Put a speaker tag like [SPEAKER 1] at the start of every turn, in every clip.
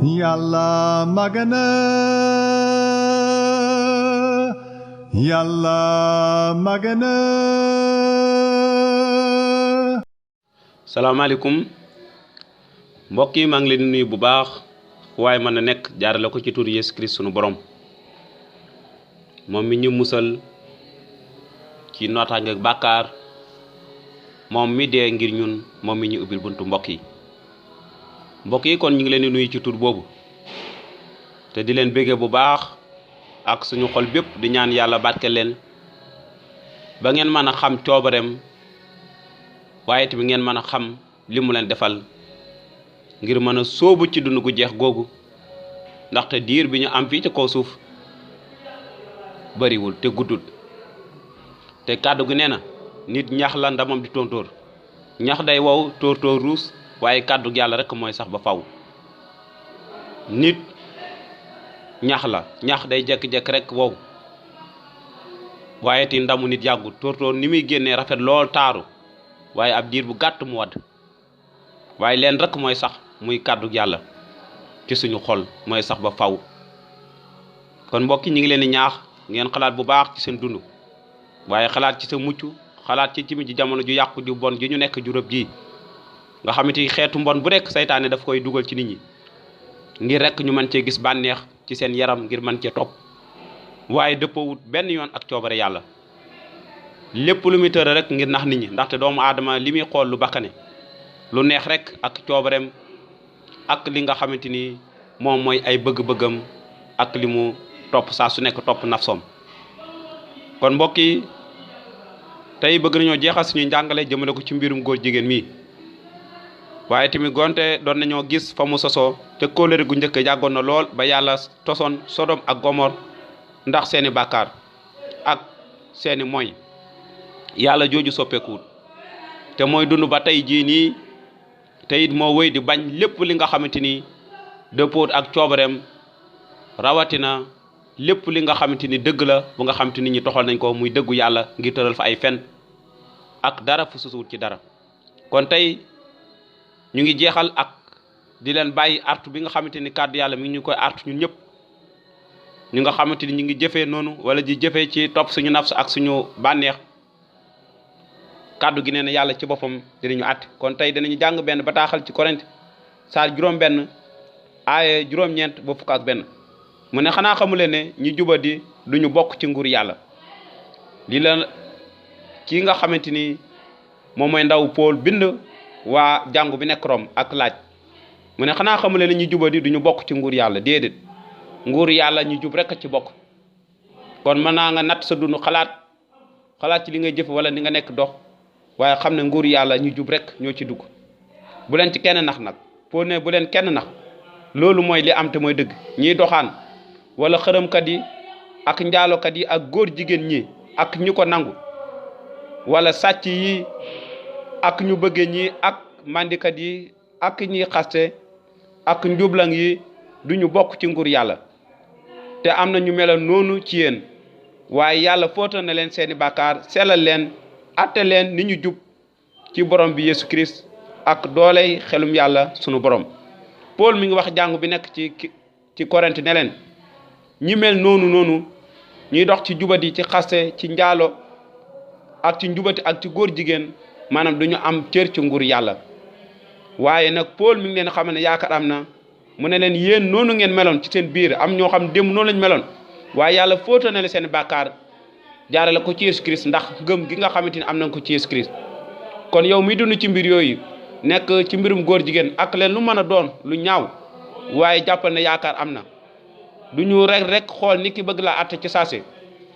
[SPEAKER 1] Yàlla màgg na Yàlla màgg na.
[SPEAKER 2] salaamaaleykum mbokk yi maa ngi leen di nuyu bu baax waaye mën na nekk jaarale ko ci tur Yesu Christ sunu borom moom mi ñu musal ci nootaange ak bàkkaar moom mi dee ngir ñun moom mi ñu ubbil buntu mbokk yi kon ñu ngi leen di nuyu ci tur boobu te di leen béggee bu baax ak suñu xol bépp di ñaan yàlla barke leen ba ngeen mën a xam coobareem waaye tamit ngeen mën a xam li mu leen defal ngir mën a sóobu ci dund gu jeex googu ndaxte diir bi ñu am fii ci kaw suuf bariwul te guddul te kàddu gi nee na nit ñax la ndamam di tontóor ñax day wow tóortóor ruus waaye kàddu yàlla rek mooy sax ba faw nit ñax la ñax day jekk-jekk rek wow waaye ti ndamu nit yàggut tóortóor ni muy génnee rafet lool taaru waaye ab diir bu gàtt mu wadd waaye leen rek mooy sax muy kàddu yàlla ci suñu xol mooy sax ba faw kon mbokk yi ñu ngi leen di ñaax ngeen xalaat bu baax ci seen dund waaye xalaat ci sa mucc xalaat ci ci jamono ju yàqu ju bon ji ñu nekk ju rëb ji nga xamante ni xeetu mbon bu nekk saytaane daf koy dugal ci nit ñi ngir rek ñu mën cee gis bànneex ci seen yaram ngir mën cee topp waaye dëppoowut benn yoon ak coobare yàlla lépp lu muy tëra rek ngir nax nit ñi ndaxte doomu aadama li muy xool lu bakkane lu neex rek ak coobareem ak li nga xamante ni moom mooy ay bëgg-bëggam ak li mu topp saa su nekk topp nafsoom kon mbokk yi tey bëgg nañoo jeexal suñuy njàngale jëmale ko ci mbirum góor jigéen mi waaye tamit gonte doon nañoo gis fa mu sosoo te kóllëre gu njëkk yàggoon na lool ba yàlla tosoon Sodom ak Gomor ndax seeni bàkkaar ak seeni moy yàlla jooju soppeekuwut te mooy dund ba tey jii nii te it moo wéy di bañ lépp li nga xamante ni dëppoot ak coobareem rawatina lépp li nga xamante ni dëgg la bu nga xamante nit ñi toxal nañ ko muy dëggu yàlla ngir tëral fa ay fen ak dara fu susuwut ci dara kon tey ñu ngi jeexal ak di leen bàyyi artu bi nga xamante ni kàddu yàlla mi ngi ñu koy artu ñun ñëpp ñu nga xamante ni ñu ngi jëfee noonu wala di jëfee ci topp suñu nafs ak suñu bànneex kàddu gi nee na yàlla ci boppam dinañu àtte kon tey dinañu jàng benn bataaxal ci Korint saar juróom-benn aaye juróom-ñeent ba fukk ak benn mu ne xanaa xamuleen ne ñi jubadi duñu bokk ci nguur yàlla lii la ki nga xamante ni moom mooy ndaw Paul bind waa jàngu bi nekk Rome ak laaj mu ne xanaa xamuleen ne ñi jubadi duñu bokk ci nguur yàlla déedéet nguur yàlla ñu jub rek ci bokk kon mën naa nga natt sa dund xalaat ci li ngay jëf wala ni nga nekk dox waaye xam ne nguur yàlla ñu jub rek ñoo ci dugg bu leen ci kenn nax nag pour ne bu leen kenn nax loolu mooy li am te mooy dëgg ñiy doxaan wala xërëmkat yi ak njaalokat yi ak góor jigéen ñi ak ñu ko nangu wala sàcc yi ak ñu bëgge ñi ak mandikat yi ak ñi xaste ak njublang yi duñu bokk ci nguur yàlla te am na ñu mel noonu ci yéen waaye yàlla fóotal na leen seeni bàkkaar sellal leen atte leen ni ñu jub ci borom bi Yesu Christ ak dooley xelum yàlla sunu borom Paul mi ngi wax jàngu bi nekk ci Korint ne leen ñi mel noonu ñuy dox ci jubati ci xaste ci njaalo ak ci njubati ak ci góor jigéen maanaam duñu am cër ci nguur yàlla waaye nag Paul mi ngi leen xam ne yaakaar am na mu ne leen yéen noonu ngeen meloon ci seen biir am ñoo xam démb noonu lañ meloon waaye yàlla fóota na leen seen bàkkaar jaarale ko ci Yesu Christ ndax ngëm gi nga xamante ni am nañ ko ci Yesu Christ kon yow mi dund ci mbir yooyu nekk ci mbirum góor jigéen ak leen lu mën a doon lu ñaaw waaye jàppal ne yaakaar am na du ñu rek xool nit ki bëgg laa àtte ci saase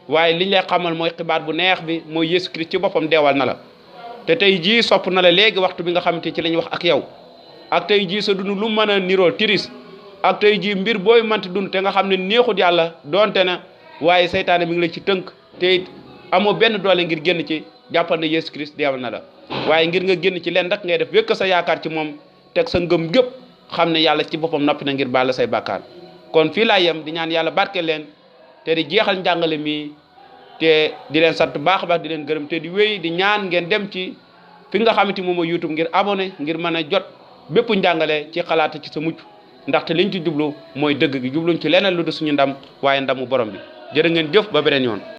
[SPEAKER 2] waaye liñ lay xamal mooy xibaar bu neex bi mooy Yesu Christ ci boppam deewal na la te tey jii sopp na la léegi waxtu bi nga xamante ci lañ wax ak yow ak tey jii sa dund lu mën a nirool tiris ak tey jii mbir booy manti dund te nga xam ne neexut yàlla doonte na waaye seytaane mi ngi la ci tënk te it amoo benn doole ngir génn ci jàppal na Yesu Christ deewal na la waaye ngir nga génn ci leen rek ngay def wékk sa yaakaar ci moom teg sa ngëm gépp xam ne yàlla ci boppam noppi na ngir baal say bàkkaar kon fii laa yem di ñaan yàlla barke leen te di jeexal njàngale mi te di leen sant baax a baax di leen gërëm te di wéy di ñaan ngeen dem ci fi nga xamante moom mooy YouTube ngir abonné ngir mën a jot bépp njàngale ci xalaat ci sa mucc ndaxte liñ ci jublu mooy dëgg gi jubluñ ci leneen lu du suñu ndam waaye ndamu borom bi jërë ngeen jëf ba beneen yoon